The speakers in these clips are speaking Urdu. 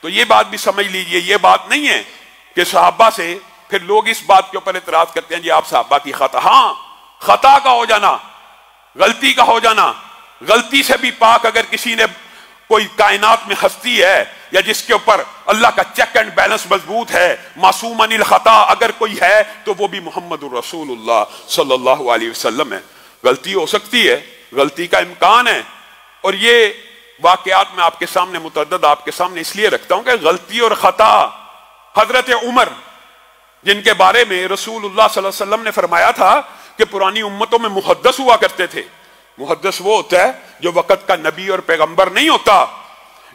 تو یہ بات بھی سمجھ لیجئے، یہ بات نہیں ہے کہ صحابہ سے پھر لوگ اس بات کے اوپر اعتراض کرتے ہیں جی آپ صحابہ کی خطا، ہاں خطا کا ہو جانا، غلطی کا ہو جانا، غلطی سے بھی پاک اگر کسی نے کوئی کائنات میں ہستی ہے یا جس کے اوپر اللہ کا چیک اینڈ بیلنس مضبوط ہے، معصوم عن الخطا اگر کوئی ہے تو وہ بھی محمد الرسول اللہ صلی اللہ علیہ وسلم ہے۔ غلطی ہو سکتی ہے، غلطی کا امکان ہے، اور یہ واقعات میں آپ کے سامنے متعدد آپ کے سامنے اس لیے رکھتا ہوں کہ غلطی اور خطا، حضرت عمر جن کے بارے میں رسول اللہ صلی اللہ علیہ وسلم نے فرمایا تھا کہ پرانی امتوں میں محدث ہوا کرتے تھے۔ محدث وہ ہوتا ہے جو وقت کا نبی اور پیغمبر نہیں ہوتا،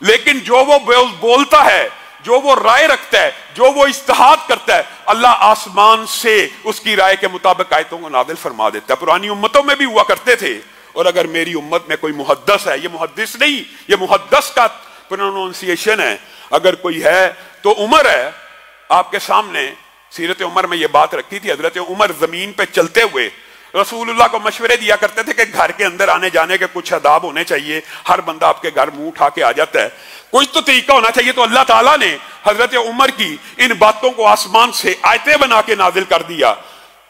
لیکن جو وہ بولتا ہے، جو وہ رائے رکھتا ہے، جو وہ اجتہاد کرتا ہے، اللہ آسمان سے اس کی رائے کے مطابق آیتوں کو نازل فرما دیتا ہے۔ پرانی امتوں میں بھی ہوا کرتے تھے، اور اگر میری امت میں کوئی محدث ہے، یہ محدث نہیں، یہ محدث کا پروننسیشن ہے، اگر کوئی ہے تو عمر ہے۔ آپ کے سامنے سیرت عمر میں یہ بات رکھی تھی، حضرت عمر زمین پہ چلتے ہوئے رسول اللہ کو مشورے دیا کرتے تھے کہ گھر کے اندر آنے جانے کے کچھ آداب ہونے چاہیے، ہر بندہ آپ کے گھر منہ اٹھا کے آ جاتا ہے، کچھ تو طریقہ ہونا چاہیے۔ تو اللہ تعالیٰ نے حضرت عمر کی ان باتوں کو آسمان سے آیتیں بنا کے نازل کر دیا،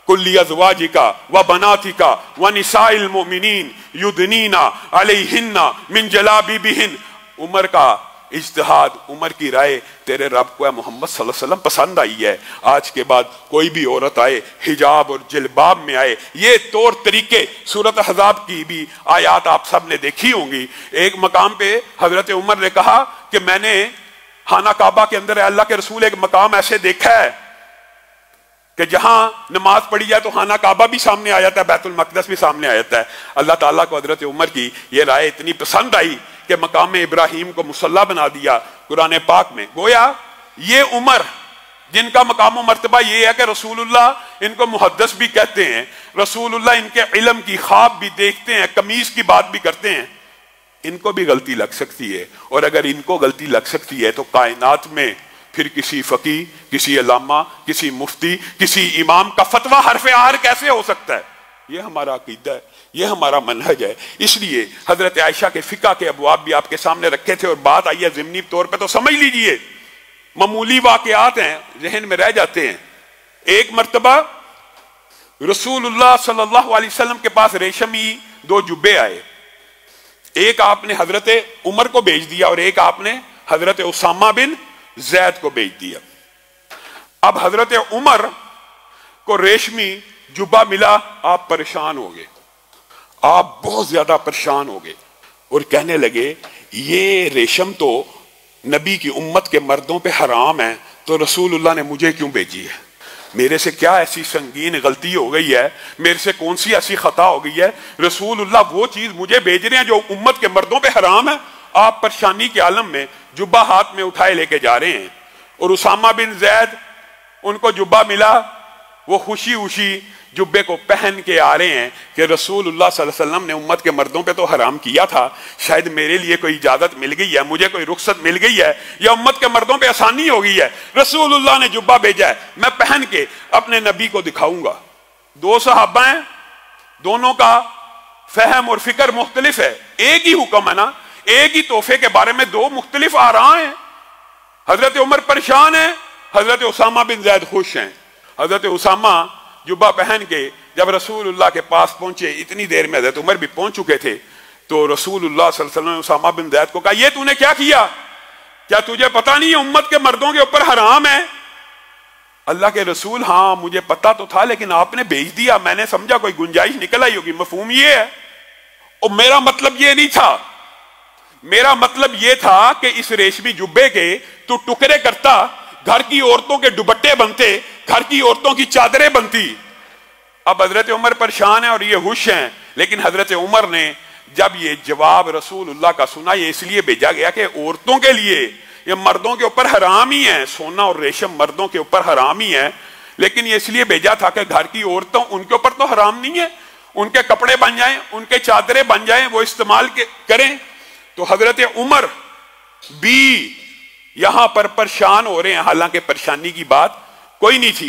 کل ازواجک و بناتک و نساء المؤمنین یدنین علیہن من جلابیبہن۔ عمر کا اجتہاد، عمر کی رائے تیرے رب کو ہے محمد صلی اللہ علیہ وسلم پسند آئی ہے، آج کے بعد کوئی بھی عورت آئے حجاب اور جلباب میں آئے۔ یہ طور طریقے سورۃ احزاب کی بھی آیات آپ سب نے دیکھی ہوں گی۔ ایک مقام پہ حضرت عمر نے کہا کہ میں نے خانہ کعبہ کے اندر اللہ کے رسول ایک مقام ایسے دیکھا ہے کہ جہاں نماز پڑھی جائے تو خانہ کعبہ بھی سامنے آ جاتا ہے، بیت المقدس بھی سامنے آ جاتا ہے۔ اللہ تعالیٰ کو حضرت عمر کی یہ رائے اتنی پسند آئی کہ مقام ابراہیم کو مصلی بنا دیا قرآن پاک میں۔ گویا یہ عمر جن کا مقام و مرتبہ یہ ہے کہ رسول اللہ ان کو محدث بھی کہتے ہیں، رسول اللہ ان کے علم کی خواب بھی دیکھتے ہیں، قمیص کی بات بھی کرتے ہیں، ان کو بھی غلطی لگ سکتی ہے۔ اور اگر ان کو غلطی لگ سکتی ہے تو کائنات میں پھر کسی فقی، کسی علامہ، کسی مفتی، کسی امام کا فتویٰ حرف آہر کیسے ہو سکتا ہے؟ یہ ہمارا عقیدہ ہے، یہ ہمارا منہج ہے۔ اس لیے حضرت عائشہ کے فقہ کے ابواب بھی آپ کے سامنے رکھے تھے، اور بات آئی ہے ضمنی طور پہ تو سمجھ لیجئے، معمولی واقعات ہیں ذہن میں رہ جاتے ہیں۔ ایک مرتبہ رسول اللہ صلی اللہ علیہ وسلم کے پاس ریشمی 2 جبے آئے، ایک آپ نے حضرت عمر کو بھیج دیا اور ایک آپ نے حضرت اسامہ بن زید کو بھیج دیا۔ اب حضرت عمر کو ریشمی جبہ ملا، آپ پریشان ہو گئے، آپ بہت زیادہ پریشان ہو گئے اور کہنے لگے یہ ریشم تو نبی کی امت کے مردوں پہ حرام ہے، تو رسول اللہ نے مجھے کیوں بھیجی ہے؟ میرے سے کیا ایسی سنگین غلطی ہو گئی ہے؟ میرے سے کون سی ایسی خطا ہو گئی ہے؟ رسول اللہ وہ چیز مجھے بھیج رہے ہیں جو امت کے مردوں پہ حرام ہے۔ آپ پریشانی کے عالم میں جبہ ہاتھ میں اٹھائے لے کے جا رہے ہیں، اور اسامہ بن زید ان کو جبہ ملا، وہ خوشی خوشی جبے کو پہن کے آ رہے ہیں کہ رسول اللہ صلی اللہ علیہ وسلم نے امت کے مردوں پہ تو حرام کیا تھا، شاید میرے لیے کوئی اجازت مل گئی ہے، مجھے کوئی رخصت مل گئی ہے، یا امت کے مردوں پہ آسانی ہو گئی ہے، رسول اللہ نے جبہ بھیجا ہے، میں پہن کے اپنے نبی کو دکھاؤں گا۔ 2 صحابہ ہیں، دونوں کا فہم اور فکر مختلف ہے، ایک ہی حکم ہے نا، ایک ہی تحفے کے بارے میں 2 مختلف آراء ہیں۔ حضرت عمر پریشان ہیں، حضرت اسامہ بن زید خوش ہیں۔ حضرت اسامہ جبہ پہن کے جب رسول اللہ کے پاس پہنچے، اتنی دیر میں حضرت عمر بھی پہنچ چکے تھے، تو رسول اللہ صلی اللہ علیہ وسلم نے اسامہ بن زید کو کہا یہ تو نے کیا کیا؟ کیا تجھے پتا نہیں ہے امت کے مردوں کے اوپر حرام ہے؟ اللہ کے رسول ہاں مجھے پتا تو تھا، لیکن آپ نے بھیج دیا، میں نے سمجھا کوئی گنجائش نکل آئی ہوگی، مفہوم یہ ہے۔ اور میرا مطلب یہ نہیں تھا، میرا مطلب یہ تھا کہ اس ریشمی جبے کے تو ٹکڑے کرتا، گھر کی عورتوں کے دوپٹے بنتے، گھر کی عورتوں کی چادریں بنتی۔ اب حضرت عمر پریشان ہیں اور یہ خوش ہیں، لیکن حضرت عمر نے جب یہ جواب رسول اللہ کا سنا، یہ اس لیے بھیجا گیا کہ عورتوں کے لیے یہ مردوں کے اوپر حرام ہی ہے، سونا اور ریشم مردوں کے اوپر حرام ہی ہے، لیکن یہ اس لیے بھیجا تھا کہ گھر کی عورتوں ان کے اوپر تو حرام نہیں ہے، ان کے کپڑے بن جائیں، ان کے چادریں بن جائیں، وہ استعمال کریں۔ تو حضرت عمر بھی یہاں پر پریشان ہو رہے ہیں، حالانکہ پریشانی کی بات کوئی نہیں تھی۔